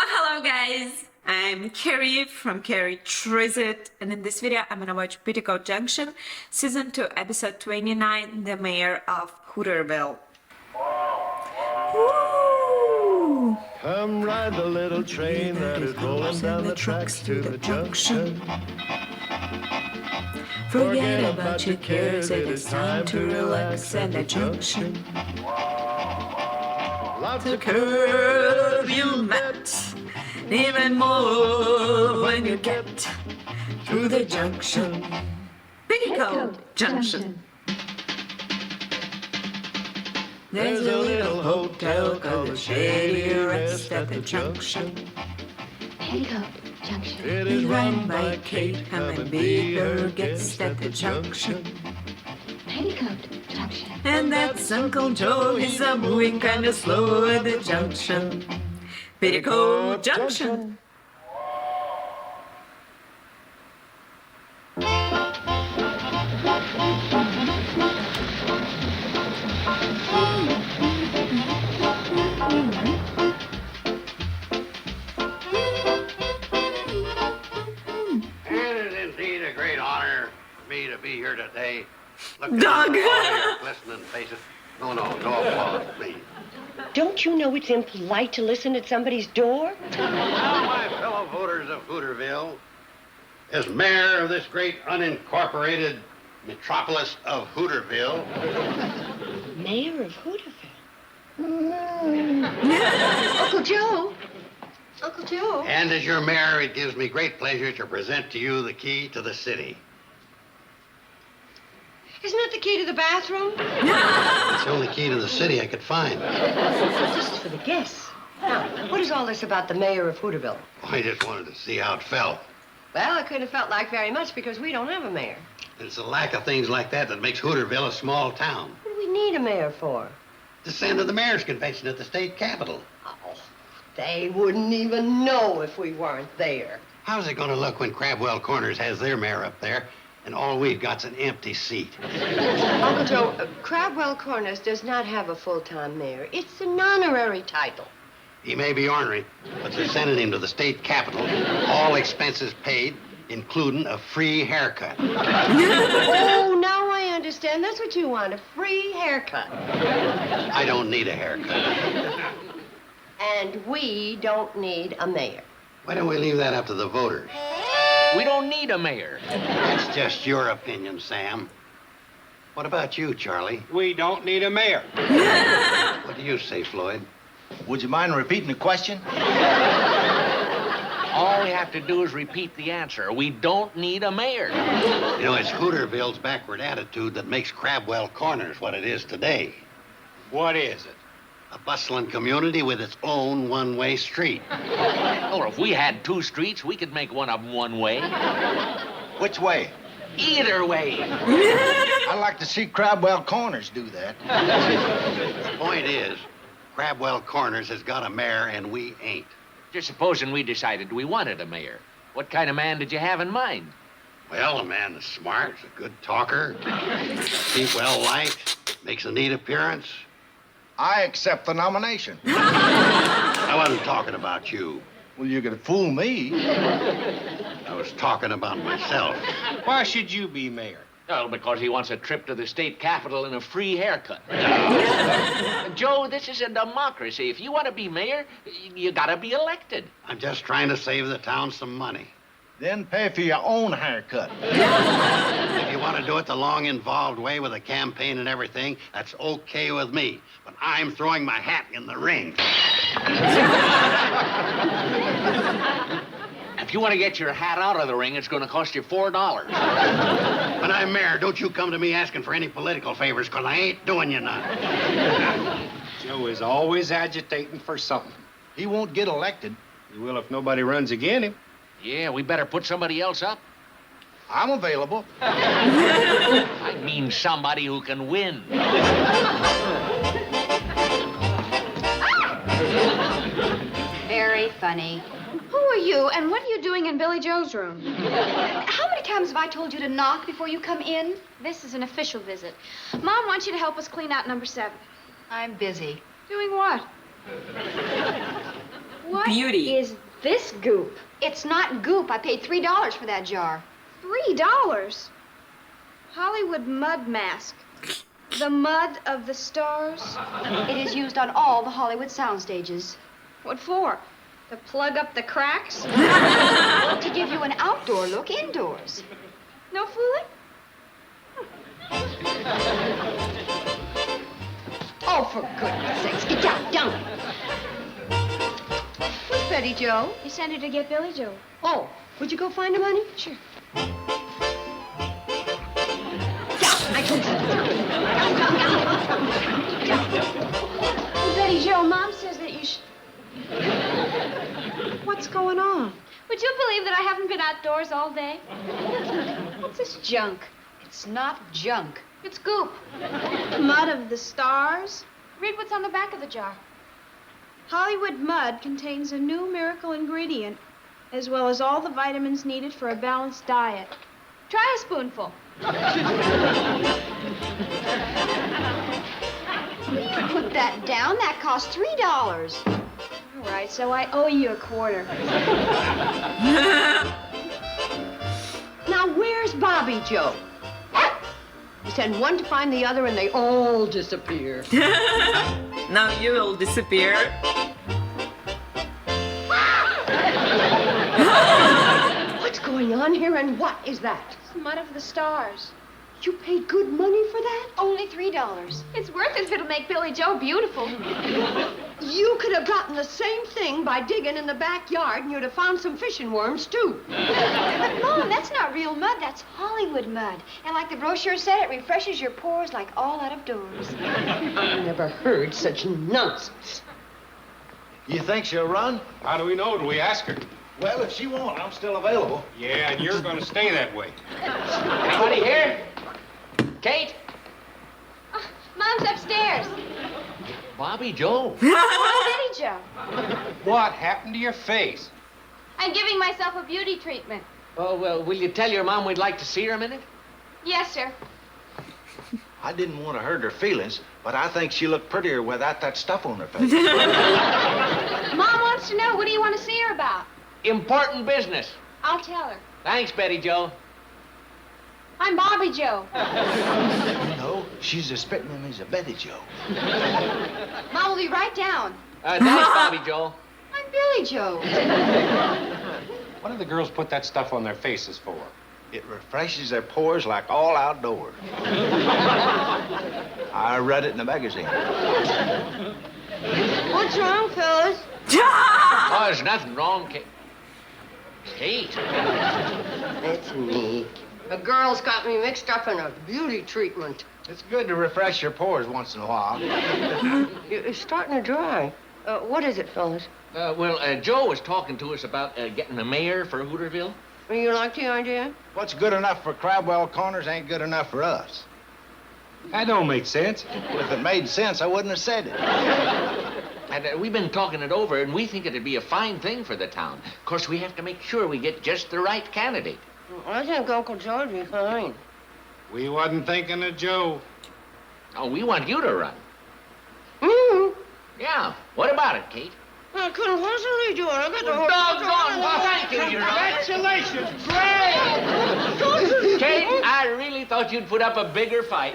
Hello guys! I'm Carrie from Carrie Tries It, and in this video I'm gonna watch Petticoat Junction, Season 2, Episode 29, The Mayor of Hooterville. Woo! Come ride the little train that is rolling down the tracks to the junction. Forget about your cares, it is time to relax at the junction. Lots The of curve you met, even more when you get to the junction. Petticoat Junction. There's a little hotel called the Shady Rest at the junction. Petticoat Junction. It It's is run by Kate, come and be her guest at the junction. Petticoat Junction. And that's Uncle Joe, he's a moving kinda slow at the junction. Petticoat Junction. It is indeed a great honor for me to be here today. Look Dog. at all your glistening faces. No applause, please. Don't you know it's impolite to listen at somebody's door? Now, my fellow voters of Hooterville, as mayor of this great unincorporated metropolis of Hooterville, Mayor of Hooterville. Uncle Joe. Uncle Joe. and as your mayor, it gives me great pleasure to present to you the key to the city. Isn't that the key to the bathroom? It's the only key to the city I could find. Just for the guests. Now, what is all this about the mayor of Hooterville? I just wanted to see how it felt. Well, it couldn't have felt like very much because we don't have a mayor. It's the lack of things like that that makes Hooterville a small town. What do we need a mayor for? To send to the mayor's convention at the state capitol. Oh, they wouldn't even know if we weren't there. How's it gonna look when Crabwell Corners has their mayor up there and all we've got's an empty seat? Uncle Joe, Crabwell Corners does not have a full-time mayor. It's an honorary title. He may be ornery, but they're sending him to the state capitol, all expenses paid, including a free haircut. Oh, now I understand. That's what you want, a free haircut. I don't need a haircut. And we don't need a mayor. Why don't we leave that up to the voters? We don't need a mayor. That's just your opinion, Sam. What about you, Charlie? We don't need a mayor. What do you say, Floyd? Would you mind repeating the question? All we have to do is repeat the answer. We don't need a mayor. You know, it's Hooterville's backward attitude that makes Crabwell Corners what it is today. What is it? A bustling community with its own one-way street. Or if we had two streets, we could make one of them one way. Which way? Either way. I'd like to see Crabwell Corners do that. The point is, Crabwell Corners has got a mayor and we ain't. Just supposing we decided we wanted a mayor. What kind of man did you have in mind? Well, a man that's smart, a good talker, keep well liked, makes a neat appearance. I accept the nomination. I wasn't talking about you. Well, you could fool me. I was talking about myself. Why should you be mayor? Well, because he wants a trip to the state capitol and a free haircut. Joe, this is a democracy. If you want to be mayor, you gotta be elected. I'm just trying to save the town some money. Then pay for your own haircut. If you want to do it the long, involved way with a campaign and everything, that's okay with me. But I'm throwing my hat in the ring. If you want to get your hat out of the ring, it's going to cost you $4. When I'm mayor, don't you come to me asking for any political favors, because I ain't doing you none. Joe is always agitating for something. He won't get elected. He will if nobody runs against him. Yeah, we better put somebody else up. I'm available. I mean somebody who can win. Very funny. Who are you, and what are you doing in Billy Joe's room? How many times have I told you to knock before you come in? This is an official visit. Mom wants you to help us clean out number 7. I'm busy. Doing what? What beauty. Is this goop? It's not goop. I paid $3 for that jar. $3? Hollywood mud mask. The mud of the stars? It is used on all the Hollywood sound stages. What for? To plug up the cracks? To give you an outdoor look indoors. No fooling? Oh, for goodness sakes, get down. Where's Betty Jo? You sent her to get Billy Joe. Oh, would you go find him, honey? Sure. I told you. Betty Joe, Mom says that you should... What's going on? Would you believe that I haven't been outdoors all day? What's this junk? It's not junk. It's goop. Mud of the stars? Read what's on the back of the jar. Hollywood mud contains a new miracle ingredient, as well as all the vitamins needed for a balanced diet. Try a spoonful. Put that down. That cost $3. All right, so I owe you a quarter. Now, where's Bobby Joe? You send one to find the other, and they all disappear. Now you will disappear. What's going on here, and what is that? It's mud of the stars. You paid good money for that? Only $3. It's worth it if it'll make Billy Joe beautiful. You could have gotten the same thing by digging in the backyard, and you'd have found some fishing worms, too. But, Mom, that's not real mud. That's Hollywood mud. And like the brochure said, it refreshes your pores like all out of doors. I never heard such nonsense. You think she'll run? How do we know? Do we ask her? Well, if she won't, I'm still available. Yeah, and you're gonna stay that way. Anybody here? Kate? Mom's upstairs. Bobby Joe. Betty Joe. What happened to your face? I'm giving myself a beauty treatment. Oh, well, will you tell your mom we'd like to see her a minute? Yes, sir. I didn't want to hurt her feelings, but I think she looked prettier without that stuff on her face. Mom wants to know, what do you want to see her about? Important business. I'll tell her. Thanks, Betty Joe. I'm Bobby Joe. No, she's as spitting image of Betty Joe. Mom will be right down. Thanks, Bobby Joe. I'm Billy Joe. What do the girls put that stuff on their faces for? It refreshes their pores like all outdoors. I read it in the magazine. What's wrong, fellas? Oh, there's nothing wrong, Kate. Kate? It's me. The girls got me mixed up in a beauty treatment. It's good to refresh your pores once in a while. It's starting to dry. What is it, fellas? Joe was talking to us about getting a mayor for Hooterville. You like the idea? What's good enough for Crabwell Corners ain't good enough for us. That don't make sense. Well, if it made sense, I wouldn't have said it. And we've been talking it over, and we think it'd be a fine thing for the town. Of course, we have to make sure we get just the right candidate. I think Uncle Joe'd be fine. We wasn't thinking of Joe. Oh, we want you to run. Mm-hmm. Yeah. What about it, Kate? I couldn't possibly do it. I got the whole... Doggone, well, thank you, you're right. Congratulations, great! Kate, I really thought you'd put up a bigger fight.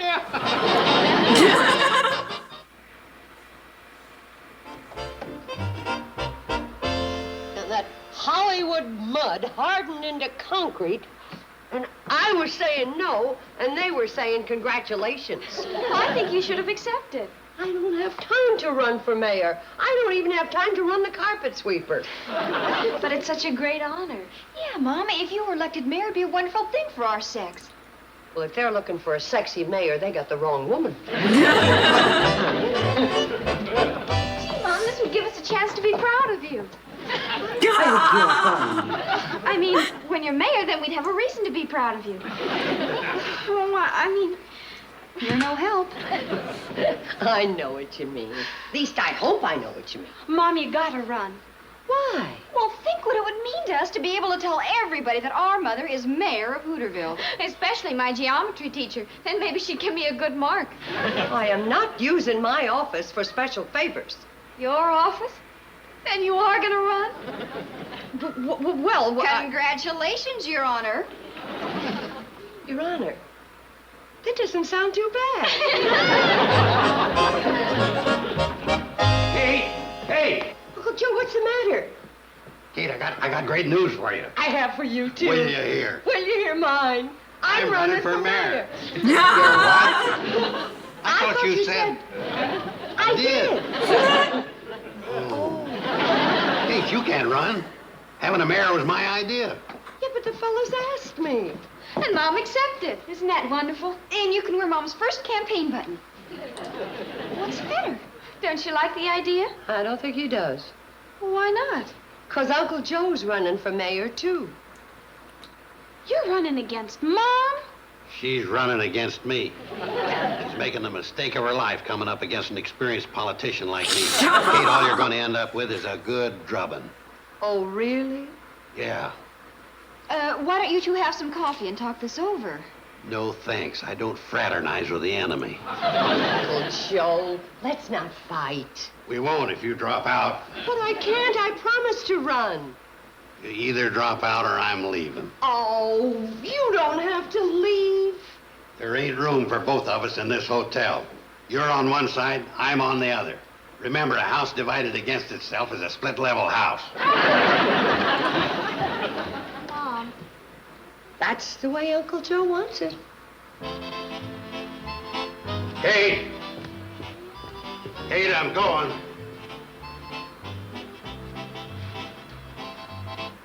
That Hollywood mud hardened into concrete, and I was saying no, and they were saying congratulations. Well, I think you should have accepted. I don't have time to run for mayor. I don't even have time to run the carpet sweeper. But it's such a great honor. Yeah, Mom, if you were elected mayor, it'd be a wonderful thing for our sex. Well, if they're looking for a sexy mayor, they got the wrong woman. Gee, Mom, this would give us a chance to be proud of you. I mean, when you're mayor, then we'd have a reason to be proud of you. Well, I mean, you're no help. I know what you mean. At least I hope I know what you mean. Mom, you gotta run. Why? Well, think what it would mean to us to be able to tell everybody that our mother is mayor of Hooterville. Especially my geometry teacher. Then maybe she'd give me a good mark. I am not using my office for special favors. Your office? Then you are gonna run? Well, Congratulations, Your Honor. Your Honor, that doesn't sound too bad. Hey! Uncle Joe, what's the matter? Kate, I got great news for you. I have for you, too. Will you hear? Will you hear mine? I'm running for mayor. You're what? I thought you said... I did. Kate, you can't run. Having a mayor was my idea. Yeah, but the fellas asked me. And Mom accepted. Isn't that wonderful? And you can wear Mom's first campaign button. What's the matter? Don't you like the idea? I don't think he does. Why not? 'Cause Uncle Joe's running for mayor, too. You're running against Mom? She's running against me. She's making the mistake of her life coming up against an experienced politician like me. Kate, all you're going to end up with is a good drubbing. Oh, really? Yeah. Why don't you two have some coffee and talk this over? No thanks. I don't fraternize with the enemy. Uncle Joe, let's not fight. We won't if you drop out. But I can't. I promised to run. You either drop out or I'm leaving. Oh, you don't have to leave. There ain't room for both of us in this hotel. You're on one side, I'm on the other. Remember, a house divided against itself is a split-level house. Mom. That's the way Uncle Joe wants it. Kate! Kate, I'm going.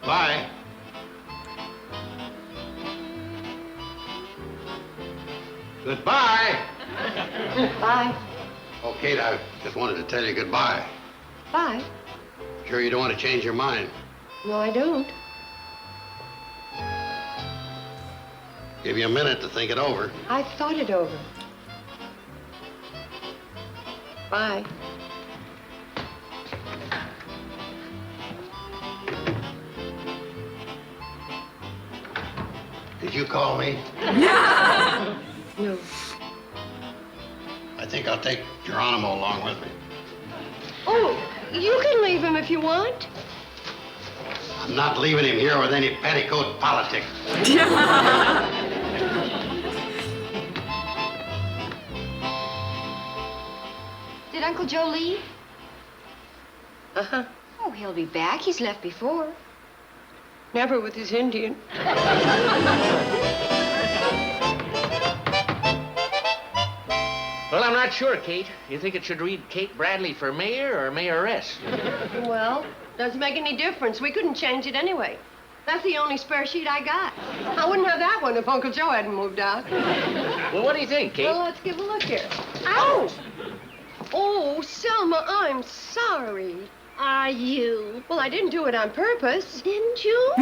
Bye. Goodbye. Bye. Oh, Kate, I just wanted to tell you goodbye. Bye. Sure you don't want to change your mind? No, I don't. Give you a minute to think it over. I've thought it over. Bye. Did you call me? No. I think I'll take Geronimo along with me. Oh, you can leave him if you want. I'm not leaving him here with any petticoat politics. Did Uncle Joe leave? Uh-huh. Oh, he'll be back. He's left before. Never with his Indian. Well, I'm not sure, Kate. You think it should read Kate Bradley for mayor or mayoress? Well, doesn't make any difference. We couldn't change it anyway. That's the only spare sheet I got. I wouldn't have that one if Uncle Joe hadn't moved out. Well, what do you think, Kate? Well, let's give a look here. Ow! Oh, Selma, I'm sorry. Are you? Well, I didn't do it on purpose. Didn't you?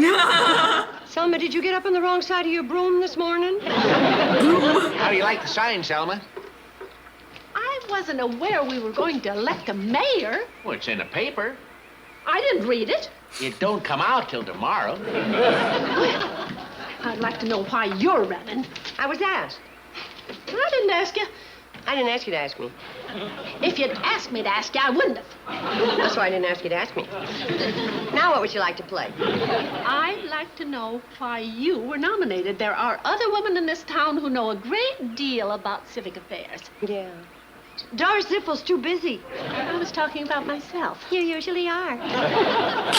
Selma, did you get up on the wrong side of your broom this morning? How do you like the sign, Selma? I wasn't aware we were going to elect a mayor. Well, it's in the paper. I didn't read it. It don't come out till tomorrow. I'd like to know why you're running. I was asked. I didn't ask you. I didn't ask you to ask me. If you'd asked me to ask you, I wouldn't have. That's why I didn't ask you to ask me. Now what would you like to play? I'd like to know why you were nominated. There are other women in this town who know a great deal about civic affairs. Yeah. Doris Zippel's too busy. I was talking about myself. You usually are.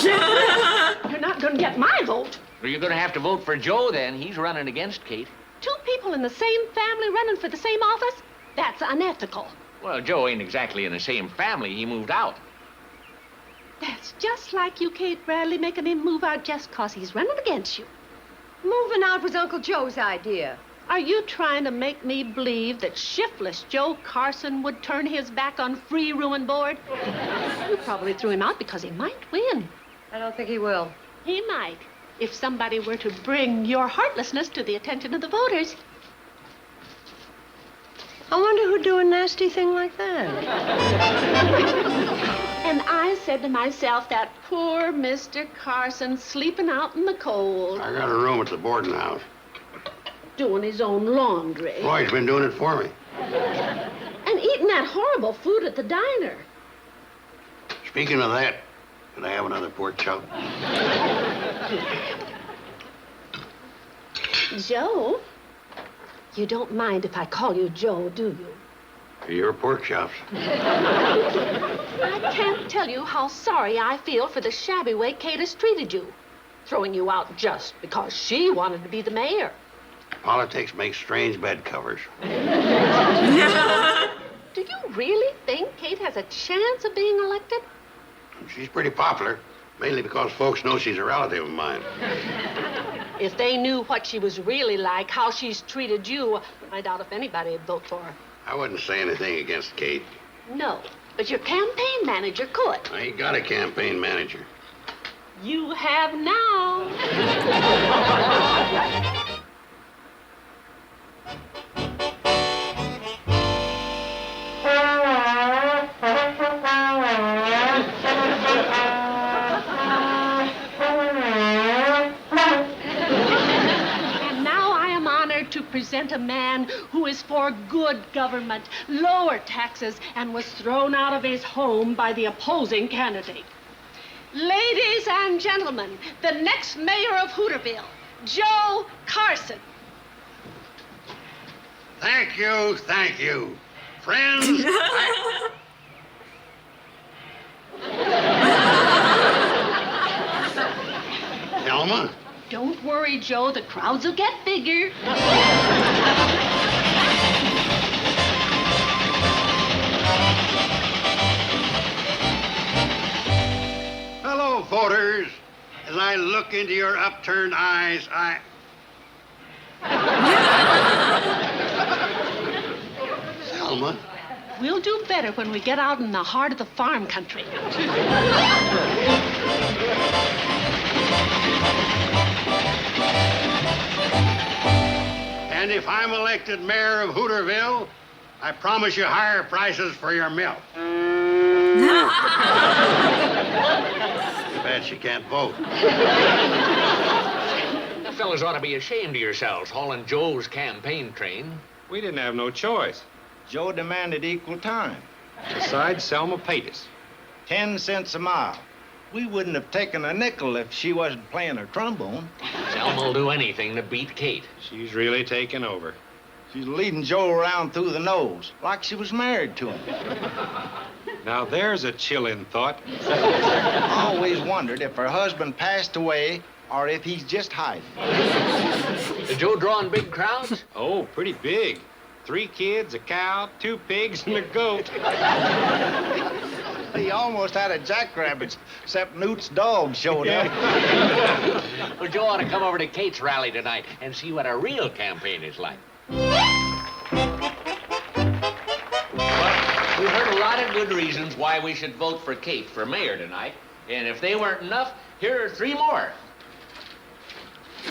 You're not going to get my vote. Well, you're going to have to vote for Joe, then. He's running against Kate. Two people in the same family running for the same office? That's unethical. Well, Joe ain't exactly in the same family. He moved out. That's just like you, Kate Bradley, making him move out just 'cause he's running against you. Moving out was Uncle Joe's idea. Are you trying to make me believe that shiftless Joe Carson would turn his back on free room board? You probably threw him out because he might win. I don't think he will. He might, if somebody were to bring your heartlessness to the attention of the voters. I wonder who'd do a nasty thing like that. And I said to myself, that poor Mr. Carson sleeping out in the cold, I got a room at the boarding house. doing his own laundry, Boy, he's been doing it for me. and eating that horrible food at the diner. Speaking of that, Could I have another pork chop? Joe? You don't mind if I call you Joe, do you? Your pork chops. I can't tell you how sorry I feel for the shabby way Kate has treated you. Throwing you out just because she wanted to be the mayor. Politics makes strange bed covers. Do you really think Kate has a chance of being elected? She's pretty popular, mainly because folks know she's a relative of mine. If they knew what she was really like, how she's treated you, I doubt if anybody would vote for her. I wouldn't say anything against Kate. No, but your campaign manager could. I ain't got a campaign manager. You have now. And now I am honored to present a man who is for good government, lower taxes, and was thrown out of his home by the opposing candidate. Ladies and gentlemen, the next mayor of Hooterville, Joe Carson. Thank you, thank you. Friends, Thelma? Don't worry, Joe. The crowds will get bigger. Hello, voters. As I look into your upturned eyes, Thelma? We'll do better when we get out in the heart of the farm country. And if I'm elected mayor of Hooterville, I promise you higher prices for your milk. Too bad she can't vote. You fellas ought to be ashamed of yourselves hauling Joe's campaign train. We didn't have no choice. Joe demanded equal time. Besides, Selma paid us. 10 cents a mile. We wouldn't have taken a nickel if she wasn't playing her trombone. Selma will do anything to beat Kate. She's really taken over. She's leading Joe around through the nose, like she was married to him. Now there's a chilling thought. I always wondered if her husband passed away or if he's just hiding. Is Joe drawing big crowds? Oh, pretty big. 3 kids, a cow, 2 pigs, and a goat. He almost had a jackrabbit, except Newt's dog showed up. Well, Joe ought to come over to Kate's rally tonight and see what a real campaign is like. Well, we've heard a lot of good reasons why we should vote for Kate for mayor tonight. And if they weren't enough, here are 3 more.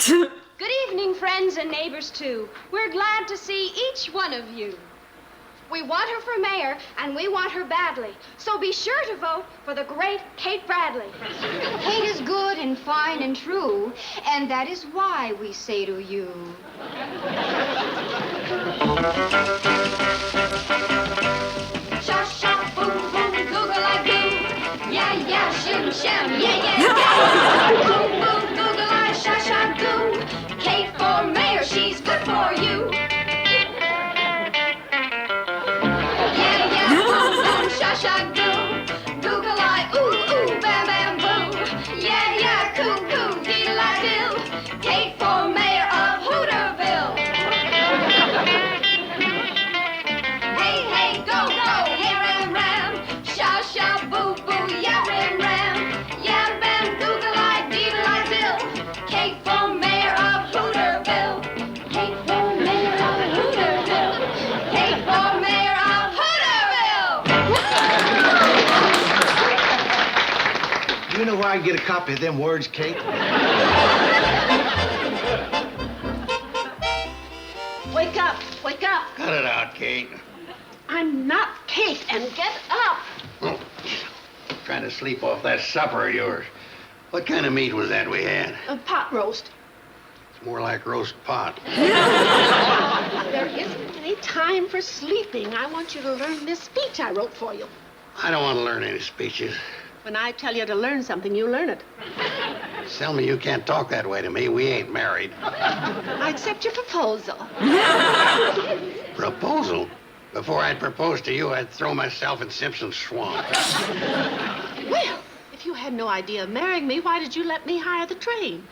Good evening, friends and neighbors, too. We're glad to see each one of you. We want her for mayor, and we want her badly. So be sure to vote for the great Kate Bradley. Kate is good and fine and true, and that is why we say to you. Sha sha boom boom google I goo. Yeah yeah shim sham yeah yeah yeah. Boom boom google I sha sha goo. Kate for mayor, she's good for you. Sha goo, google eye, ooh ooh, bam bam boo. Yeah yeah, coo coo, deedle I do. Kate for mayor of Hooterville. Hey hey, go go, hey ram ram. Sha sha boo boo, yeah ram ram. Yeah bam, google eye, deedle I do. Kate for mayor of Hooterville. Kate for mayor of Hooterville. Kate for mayor of Hooterville. You know where I can get a copy of them words, Kate? Wake up, wake up. Cut it out, Kate. I'm not Kate, and get up. Oh, trying to sleep off that supper of yours. What kind of meat was that we had? A pot roast. It's more like roast pot. There isn't any time for sleeping. I want you to learn this speech I wrote for you. I don't want to learn any speeches. When I tell you to learn something, you learn it. Selma, you can't talk that way to me. We ain't married. I accept your proposal. Proposal? Before I'd propose to you, I'd throw myself in Simpson's swamp. Well, if you had no idea of marrying me, why did you let me hire the train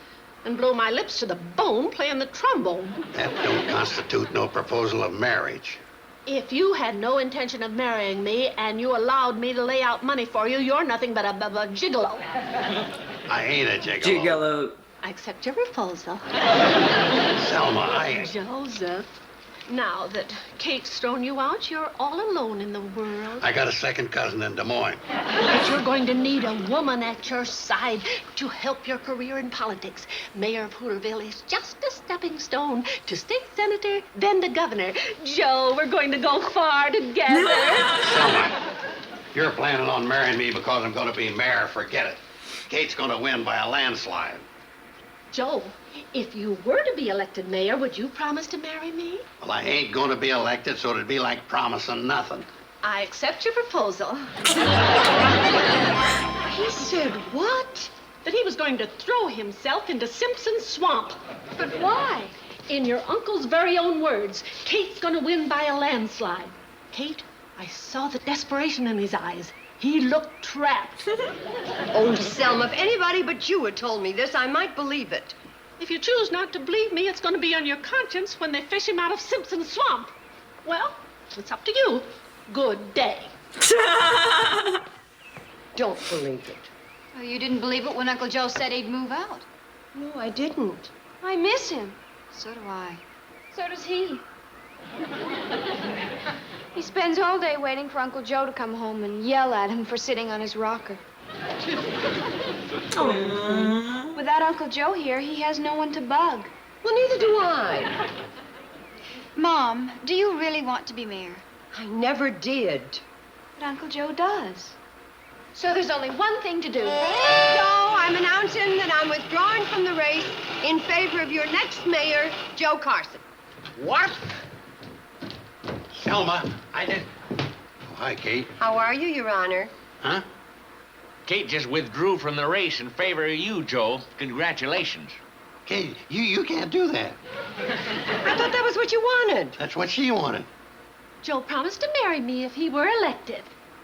and blow my lips to the bone playing the trombone? That don't constitute no proposal of marriage. If you had no intention of marrying me and you allowed me to lay out money for you, you're nothing but a gigolo. I ain't a gigolo. Gigolo. I accept your proposal. Selma, Joseph, now that Kate's thrown you out, you're all alone in the world. I got a second cousin in Des Moines. But you're going to need a woman at your side to help your career in politics. Mayor of Hooterville is just a stepping stone to state senator, then the governor. Joe, we're going to go far together. Selma, if you're planning on marrying me because I'm going to be mayor, forget it. Kate's going to win by a landslide. Joe, if you were to be elected mayor, would you promise to marry me? Well, I ain't going to be elected, so it'd be like promising nothing. I accept your proposal. He said what? That he was going to throw himself into Simpson's swamp. But why? In your uncle's very own words, Kate's gonna win by a landslide. Kate, I saw the desperation in his eyes. He looked trapped. Oh, Selma, if anybody but you had told me this, I might believe it. If you choose not to believe me, it's gonna be on your conscience when they fish him out of Simpson's swamp. Well, it's up to you. Good day. Don't believe it. Well, you didn't believe it when Uncle Joe said he'd move out. No, I didn't. I miss him. So do I. So does he. He spends all day waiting for Uncle Joe to come home and yell at him for sitting on his rocker. Without Uncle Joe here, he has no one to bug. Well, neither do I. Mom, do you really want to be mayor? I never did. But Uncle Joe does. So there's only one thing to do. So I'm announcing that I'm withdrawing from the race in favor of your next mayor, Joe Carson. What? Selma, I did... Oh, hi, Kate. How are you, Your Honor? Huh? Kate just withdrew from the race in favor of you, Joe. Congratulations. Kate, you can't do that. I thought that was what you wanted. That's what she wanted. Joe promised to marry me if he were elected.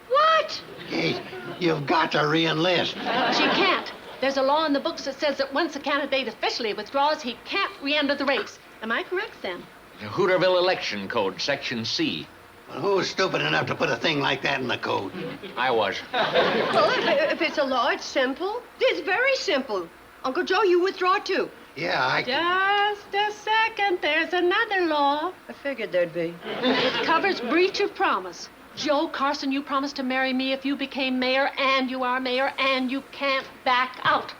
What? Kate, you've got to re-enlist. She can't. There's a law in the books that says that once a candidate officially withdraws, he can't re-enter the race. Am I correct, Sam? The Hooterville Election Code, Section C. Well, who was stupid enough to put a thing like that in the code? I was. Well, if it's a law, it's simple. It's very simple. Uncle Joe, you withdraw too. Yeah, I... Just a second. There's another law. I figured there'd be. It covers breach of promise. Joe Carson, you promised to marry me if you became mayor, and you are mayor, and you can't back out.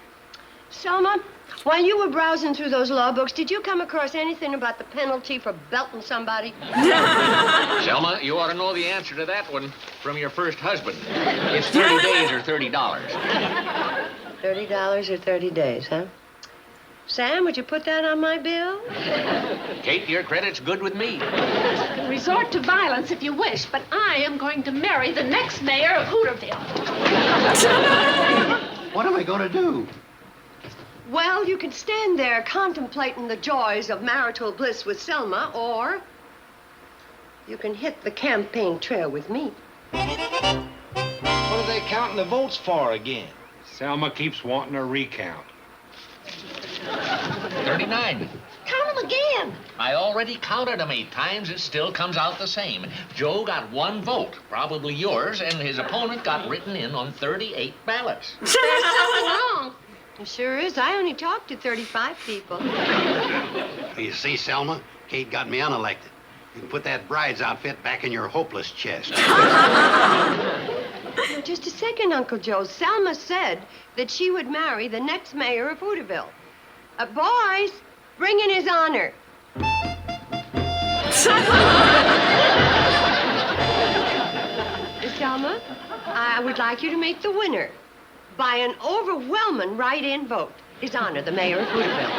Selma, while you were browsing through those law books, did you come across anything about the penalty for belting somebody? Selma, you ought to know the answer to that one from your first husband. It's 30 days or $30. $30 or 30 days, huh? Sam, would you put that on my bill? Kate, your credit's good with me. Resort to violence if you wish, but I am going to marry the next mayor of Hooterville. What am I going to do? Well, you can stand there contemplating the joys of marital bliss with Selma, or you can hit the campaign trail with me. What are they counting the votes for again? Selma keeps wanting a recount. 39. Count them again. I already counted them 8 times. It still comes out the same. Joe got 1 vote, probably yours, and his opponent got written in on 38 ballots. There's something wrong. It sure is. I only talked to 35 people. You see, Selma, Kate got me unelected. You can put that bride's outfit back in your hopeless chest. Now, just a second, Uncle Joe. Selma said that she would marry the next mayor of Hooterville. Boys, bring in his honor. Selma, I would like you to make the winner by an overwhelming write-in vote. His honor, the mayor of Hooterville.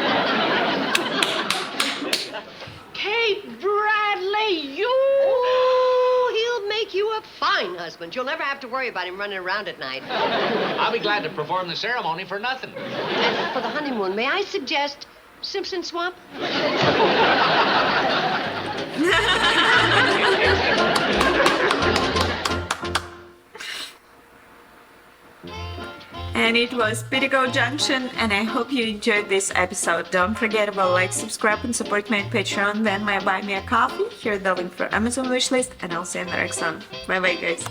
Kate Bradley, you... Oh, he'll make make you a fine husband. You'll never have to worry about him running around at night. I'll be glad to perform the ceremony for nothing. And for the honeymoon, may I suggest Simpson Swamp? And it was Petticoat Junction, and I hope you enjoyed this episode. Don't forget about like, subscribe, and support me on Patreon. Then my buy me a coffee. Here's the link for Amazon wishlist, and I'll see you in the next one. Bye bye, guys.